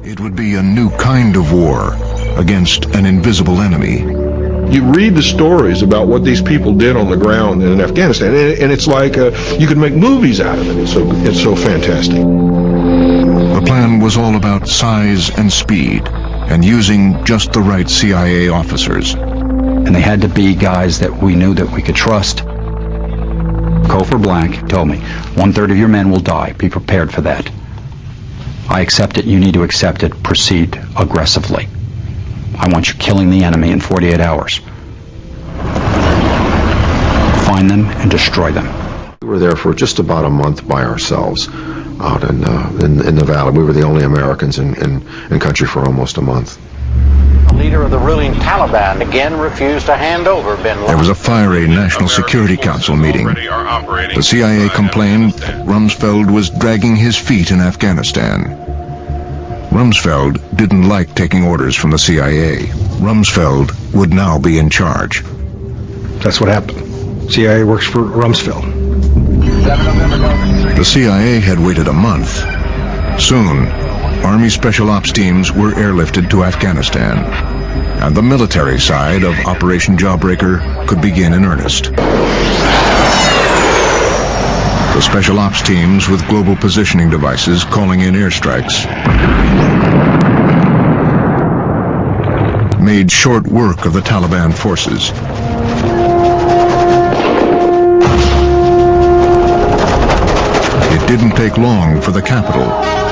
It would be a new kind of war against an invisible enemy. You read the stories about what these people did on the ground in Afghanistan, and it's like you could make movies out of it. It's so fantastic. The plan was all about size and speed, and using just the right CIA officers. And they had to be guys that we knew that we could trust. Cofer Blank told me, 1/3 of your men will die. Be prepared for that. I accept it. You need to accept it. Proceed aggressively. I want you killing the enemy in 48 hours. Find them and destroy them. We were there for just about a month by ourselves out in Nevada. We were the only Americans in country for almost a month. The leader of the ruling Taliban again refused to hand over bin Laden. There was a fiery National Security Council meeting. The CIA complained that Rumsfeld was dragging his feet in Afghanistan. Rumsfeld didn't like taking orders from the CIA. Rumsfeld would now be in charge. That's what happened. CIA works for Rumsfeld. The CIA had waited a month. Soon, Army Special Ops teams were airlifted to Afghanistan, and the military side of Operation Jawbreaker could begin in earnest. The Special Ops teams with global positioning devices calling in airstrikes made short work of the Taliban forces. It didn't take long for the capital,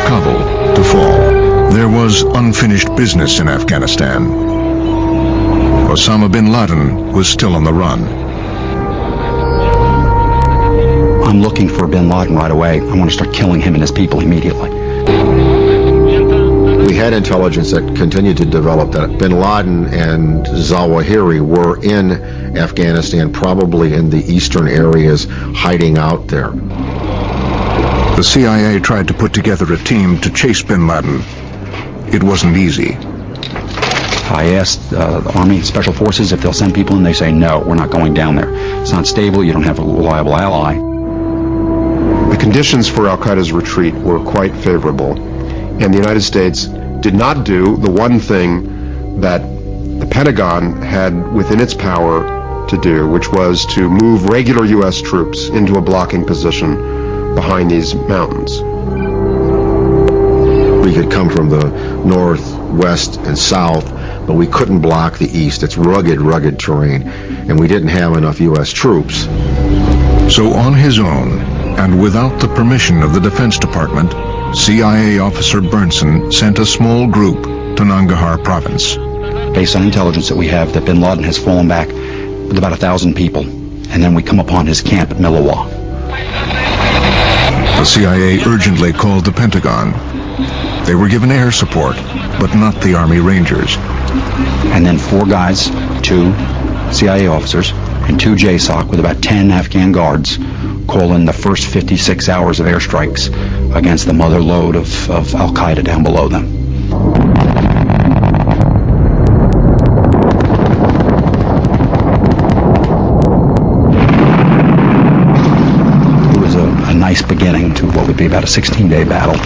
Kabul, to fall. There was unfinished business in Afghanistan. Osama bin Laden was still on the run. I'm looking for bin Laden right away. I want to start killing him and his people immediately. We had intelligence that continued to develop that bin Laden and Zawahiri were in Afghanistan, probably in the eastern areas, hiding out there. The CIA tried to put together a team to chase bin Laden. It wasn't easy. I asked the Army Special Forces if they'll send people, and they say, no, we're not going down there. It's not stable, you don't have a reliable ally. The conditions for al-Qaeda's retreat were quite favorable, and the United States did not do the one thing that the Pentagon had within its power to do, which was to move regular U.S. troops into a blocking position behind these mountains. We could come from the north, west, and south, but we couldn't block the east. It's rugged terrain, and we didn't have enough U.S. troops. So on his own, and without the permission of the Defense Department, CIA officer Berntsen sent a small group to Nangarhar province. Based on intelligence that we have, that bin Laden has fallen back with about 1,000 people, and then we come upon his camp at Milawa. The CIA urgently called the Pentagon. They were given air support, but not the Army Rangers. And then 4 guys, 2 CIA officers, and 2 JSOC with about 10 Afghan guards call in the first 56 hours of airstrikes against the mother lode of al-Qaeda down below them. It was a nice beginning to what would be about a 16-day battle.